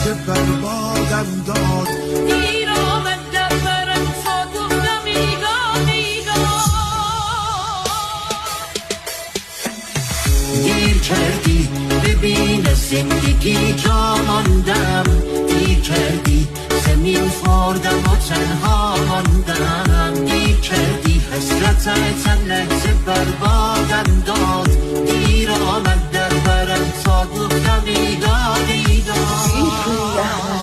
لحظه بربادم داد. دیر آمد در برم تا گفتم ایگاه دیر کردی ببین زندگی جا ماندم، دیر کردی زمین خوردم و تنها ماندم، دیر کردی حسرتت لحظه بربادم داد. دیر